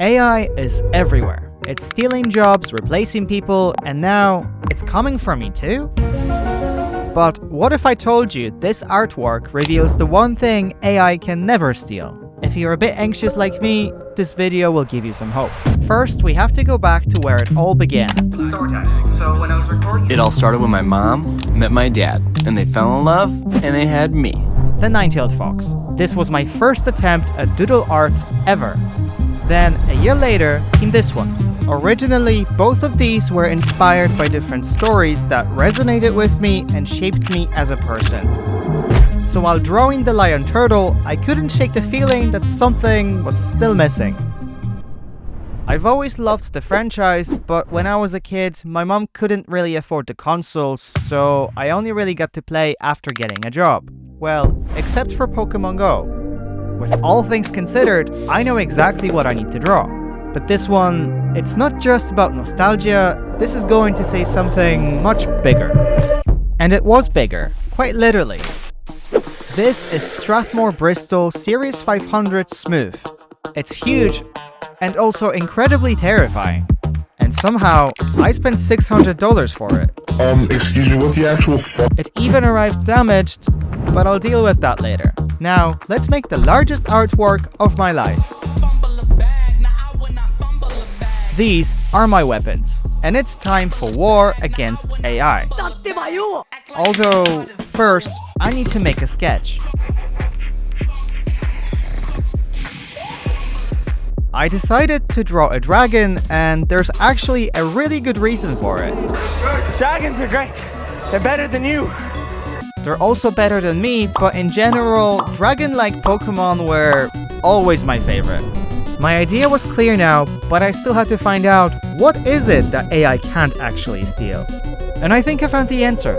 AI is everywhere. It's stealing jobs, replacing people, and now it's coming for me too? But what if I told you this artwork reveals the one thing AI can never steal? If you're a bit anxious like me, this video will give you some hope. First, we have to go back to where it all began. So when I was recording... It all started when my mom met my dad, and they fell in love, and they had me. The Nine-Tailed Fox. This was my first attempt at doodle art ever. Then, a year later, came this one. Originally, both of these were inspired by different stories that resonated with me and shaped me as a person. So while drawing the lion turtle, I couldn't shake the feeling that something was still missing. I've always loved the franchise, but when I was a kid, my mom couldn't really afford the consoles, so I only really got to play after getting a job. Well, except for Pokemon Go. With all things considered, I know exactly what I need to draw. But this one, it's not just about nostalgia, this is going to say something much bigger. And it was bigger, quite literally. This is Strathmore Bristol Series 500 Smooth. It's huge, and also incredibly terrifying. And somehow, I spent $600 for it. Excuse me, what the actual fuck? It even arrived damaged, but I'll deal with that later. Now, let's make the largest artwork of my life. These are my weapons, and it's time for war against AI. Although, first, I need to make a sketch. I decided to draw a dragon, and there's actually a really good reason for it. Dragons are great. They're better than you. They're also better than me, but in general, dragon-like Pokemon were always my favorite. My idea was clear now, but I still had to find out what is it that AI can't actually steal. And I think I found the answer.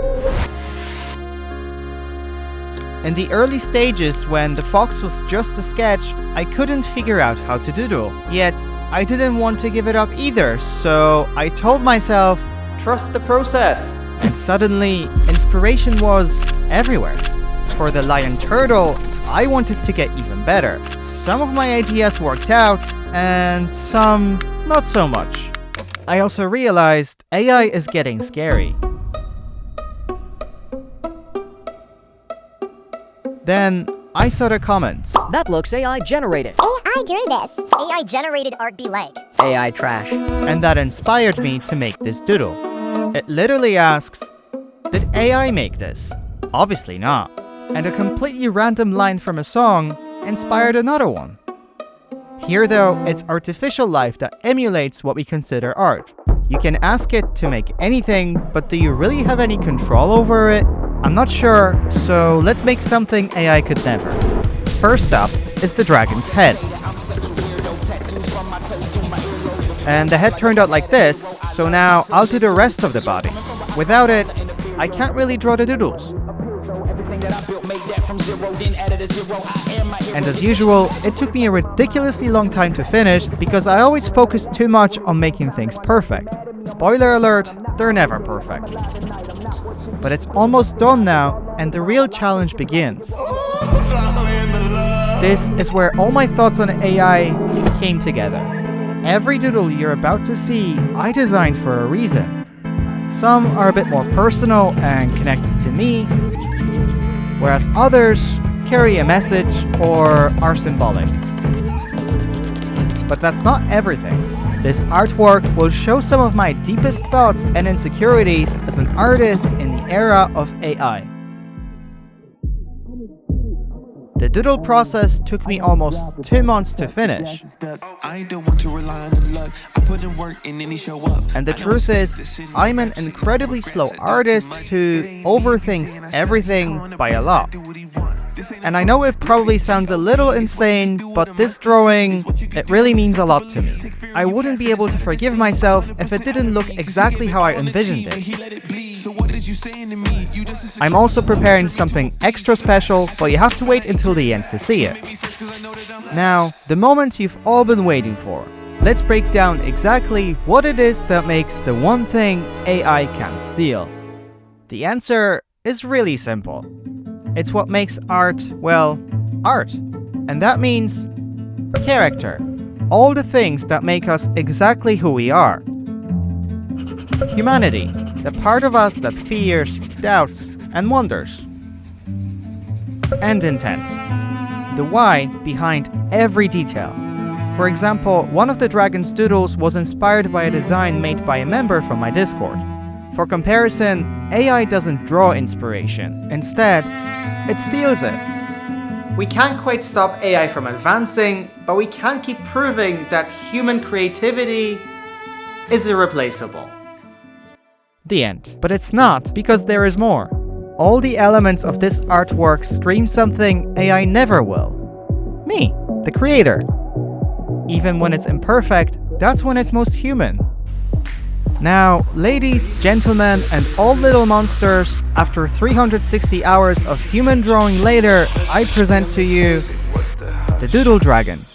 In the early stages, when the fox was just a sketch, I couldn't figure out how to doodle. Yet, I didn't want to give it up either, so I told myself, trust the process. And suddenly, inspiration was everywhere. For the lion turtle, I wanted to get even better. Some of my ideas worked out, and some not so much. I also realized AI is getting scary. Then, I saw the comments. That looks AI generated. AI drew this. AI generated art be like. AI trash. And that inspired me to make this doodle. It literally asks, did AI make this? Obviously not. And a completely random line from a song inspired another one. Here though, it's artificial life that emulates what we consider art. You can ask it to make anything, but do you really have any control over it? I'm not sure, so let's make something AI could never. First up is the dragon's head. And the head turned out like this, so now I'll do the rest of the body. Without it, I can't really draw the doodles. And as usual, it took me a ridiculously long time to finish because I always focus too much on making things perfect. Spoiler alert, they're never perfect. But it's almost done now, and the real challenge begins. This is where all my thoughts on AI came together. Every doodle you're about to see, I designed for a reason. Some are a bit more personal and connected to me, whereas others carry a message or are symbolic. But that's not everything. This artwork will show some of my deepest thoughts and insecurities as an artist in the era of AI. The doodle process took me almost 2 months to finish. And the truth is, I'm an incredibly slow artist who overthinks everything by a lot. And I know it probably sounds a little insane, but this drawing, it really means a lot to me. I wouldn't be able to forgive myself if it didn't look exactly how I envisioned it. I'm also preparing something extra special, but you have to wait until the end to see it. Now, the moment you've all been waiting for. Let's break down exactly what it is that makes the one thing AI can't steal. The answer is really simple. It's what makes art, well, art. And that means character. all the things that make us exactly who we are. Humanity, the part of us that fears, doubts, and wonders. And intent, the why behind every detail. For example, one of the dragon's doodles was inspired by a design made by a member from my Discord. For comparison, AI doesn't draw inspiration. Instead, it steals it. We can't quite stop AI from advancing, but we can keep proving that human creativity is irreplaceable. The end. But it's not, because there is more. All the elements of this artwork scream something AI never will. Me, the creator. Even when it's imperfect, that's when it's most human. Now, ladies, gentlemen, and all little monsters, after 360 hours of human drawing later, I present to you the Doodle Dragon.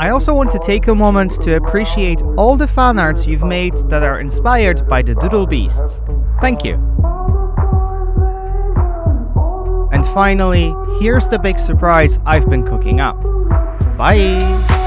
I also want to take a moment to appreciate all the fan arts you've made that are inspired by the Doodle Beasts. Thank you. And finally, here's the big surprise I've been cooking up. Bye!